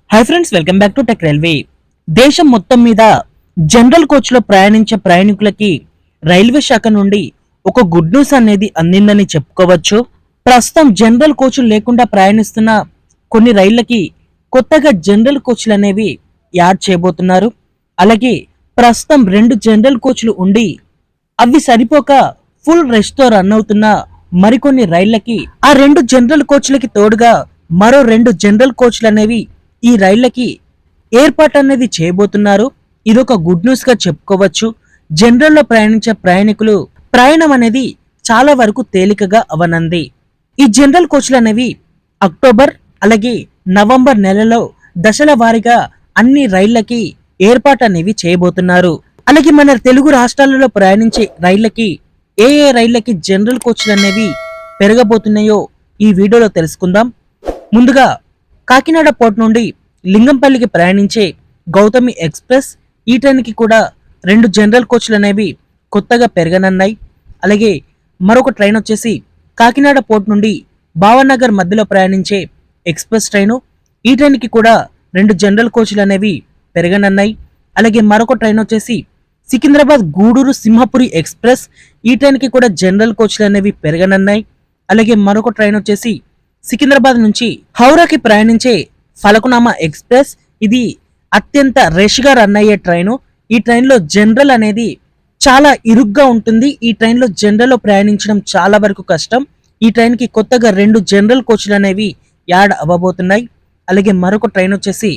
Hi friends, welcome back to tech railway. దేశం మొత్తం మీద జనరల్ కోచ్ లో ప్రయాణించే ప్రయాణికులకి రైల్వే శాఖ నుండి ఒక గుడ్ న్యూస్ అనేది అందిందని చెప్పుకోవచ్చు. ప్రస్తుతం జనరల్ కోచ్లు లేకుండా ప్రయాణిస్తున్న కొన్ని రైళ్లకి కొత్తగా జనరల్ కోచ్లు అనేవి యాడ్ చేయబోతున్నారు. అలాగే ప్రస్తుతం 2 జనరల్ కోచ్లు ఉండి అవి సరిపోక ఫుల్ రెస్ట్ తో రన్ అవుతున్న మరికొన్ని రైళ్లకి ఆ 2 జనరల్ కోచ్లకి తోడుగా మరో 2 జనరల్ కోచ్లు అనేవి ఈ రైళ్లకి ఏర్పాటు అనేది చేయబోతున్నారు. ఇదొక గుడ్ న్యూస్ గా చెప్పుకోవచ్చు. జనరల్లో ప్రయాణించే ప్రయాణికులు ప్రయాణం అనేది చాలా వరకు తేలికగా అవనంది. ఈ జనరల్ కోచ్లు అనేవి అక్టోబర్ అలాగే నవంబర్ నెలలో దశల వారీగా అన్ని రైళ్లకి ఏర్పాటు అనేవి చేయబోతున్నారు. అలాగే మన తెలుగు రాష్ట్రాలలో ప్రయాణించే రైళ్లకి ఏ రైళ్లకి జనరల్ కోచ్లు అనేవి పెరగబోతున్నాయో ఈ వీడియోలో తెలుసుకుందాం. ముందుగా కాకినాడ పోర్ట్ నుండి లింగంపల్లికి ప్రయాణించే గౌతమి ఎక్స్ప్రెస్ ఈ ట్రైన్కి కూడా 2 జనరల్ కోచ్లు అనేవి కొత్తగా పెరగనున్నాయి. అలాగే మరొక ట్రైన్ వచ్చేసి కాకినాడ పోర్ట్ నుండి భావనగర్ మధ్యలో ప్రయాణించే ఎక్స్ప్రెస్ ట్రైను ఈ ట్రైన్కి కూడా 2 జనరల్ కోచ్లు అనేవి పెరగనున్నాయి. అలాగే మరొక ట్రైన్ వచ్చేసి సికింద్రాబాద్ గూడూరు సింహపురి ఎక్స్ప్రెస్ ఈ ట్రైన్కి కూడా జనరల్ కోచ్లు అనేవి పెరగనున్నాయి. అలాగే మరొక ట్రైన్ వచ్చేసి సికింద్రాబాద్ నుంచి హౌరాకి ప్రయాణించే ఫలకునామా ఎక్స్ప్రెస్ ఇది అత్యంత రష్ గా రన్ అయ్యే ట్రైను. ఈ ట్రైన్ లో జనరల్ అనేది చాలా ఇరుగ్గా ఉంటుంది. ఈ ట్రైన్ లో జనరల్ లో ప్రయాణించడం చాలా వరకు కష్టం. ఈ ట్రైన్ కి కొత్తగా 2 జనరల్ కోచ్లు అనేవి యాడ్ అవ్వబోతున్నాయి. అలాగే మరొక ట్రైన్ వచ్చేసి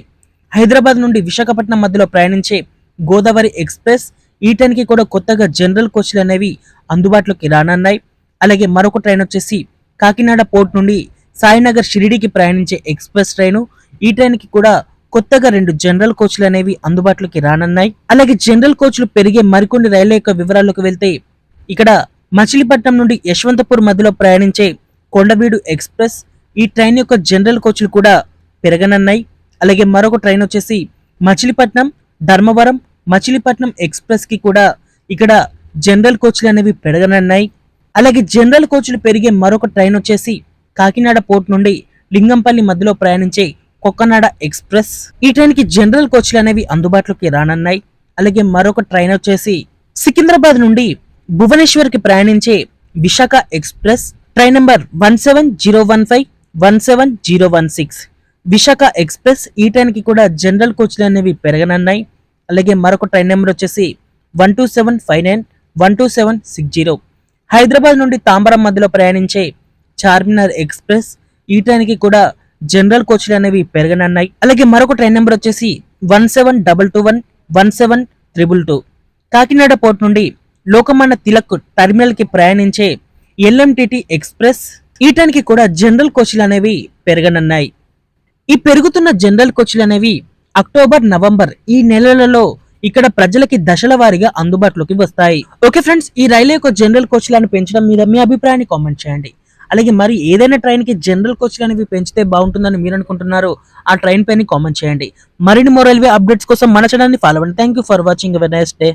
హైదరాబాద్ నుండి విశాఖపట్నం మధ్యలో ప్రయాణించే గోదావరి ఎక్స్ప్రెస్ ఈ ట్రైన్ కి కూడా కొత్తగా జనరల్ కోచ్లు అనేవి అందుబాటులోకి రానున్నాయి. అలాగే మరొక ట్రైన్ వచ్చేసి కాకినాడ పోర్ట్ నుండి సాయినగర్ షిరిడికి ప్రయాణించే ఎక్స్ప్రెస్ ట్రైను ఈ ట్రైన్ కి కూడా కొత్తగా 2 జనరల్ కోచ్లు అనేవి అందుబాటులోకి రానున్నాయి. అలాగే జనరల్ కోచ్లు పెరిగే మరికొన్ని రైళ్ల యొక్క వివరాల్లోకి వెళ్తే ఇక్కడ మచిలీపట్నం నుండి యశ్వంతపూర్ మధ్యలో ప్రయాణించే కొండవీడు ఎక్స్ప్రెస్ ఈ ట్రైన్ యొక్క జనరల్ కోచ్లు కూడా పెరగనున్నాయి. అలాగే మరొక ట్రైన్ వచ్చేసి మచిలీపట్నం ధర్మవరం మచిలీపట్నం ఎక్స్ప్రెస్ కి కూడా ఇక్కడ జనరల్ కోచ్లు అనేవి పెరగనున్నాయి. అలాగే జనరల్ కోచ్లు పెరిగే మరొక ట్రైన్ వచ్చేసి కాకినాడ పోర్ట్ నుండి లింగంపల్లి మధ్యలో ప్రయాణించే కొక్కనాడ ఎక్స్ప్రెస్ ఈ ట్రైన్ కి జనరల్ కోచ్లు అనేవి అందుబాటులోకి రానున్నాయి. అలాగే మరొక ట్రైన్ వచ్చేసి సికింద్రాబాద్ నుండి భువనేశ్వర్ కి ప్రయాణించే Visakha express train number 17015 17016 Visakha express ఈ ట్రైన్ కి కూడా జనరల్ కోచ్లు అనేవి పెరగనున్నాయి. అలాగే మరొక ట్రైన్ నెంబర్ వచ్చేసి 12759 12760 హైదరాబాద్ నుండి తాంబరం మధ్యలో ప్రయాణించే చార్మినార్ ఎక్స్ప్రెస్ ఈ ట్రైన్ కి కూడా జనరల్ కోచ్లు అనేవి పెరగనున్నాయి. అలాగే మరొక ట్రైన్ నెంబర్ వచ్చేసి 17221 17222 కాకినాడ పోర్ట్ నుండి లోకమాన్య తిలక్ టెర్మినల్ కి ప్రయాణించే ఎల్ఎంటిటి ఎక్స్ప్రెస్ ఈ ట్రైన్ కి కూడా జనరల్ కోచ్లు అనేవి పెరగనున్నాయి. ఈ పెరుగుతున్న జనరల్ కోచ్లు అనేవి అక్టోబర్ నవంబర్ ఈ నెలలలో ఇక్కడ ప్రజలకి దశల వారీగా అందుబాటులోకి వస్తాయి. ఓకే ఫ్రెండ్స్, ఈ రైలు యొక్క జనరల్ కోచ్లను పెంచడం మీద మీ అభిప్రాయాన్ని కామెంట్ చేయండి. అలాగే మరి ఏదైనా ట్రైన్ కి జనరల్ కోచ్లు అనేవి పెంచితే బాగుంటుందని మీరు అనుకుంటున్నారో ఆ ట్రైన్ పైన కామెంట్ చేయండి. మరిన్ని రైల్వే అప్డేట్స్ కోసం మన ఛానల్ ని ఫాలో అవ్వండి. Thank you for watching. Nice day.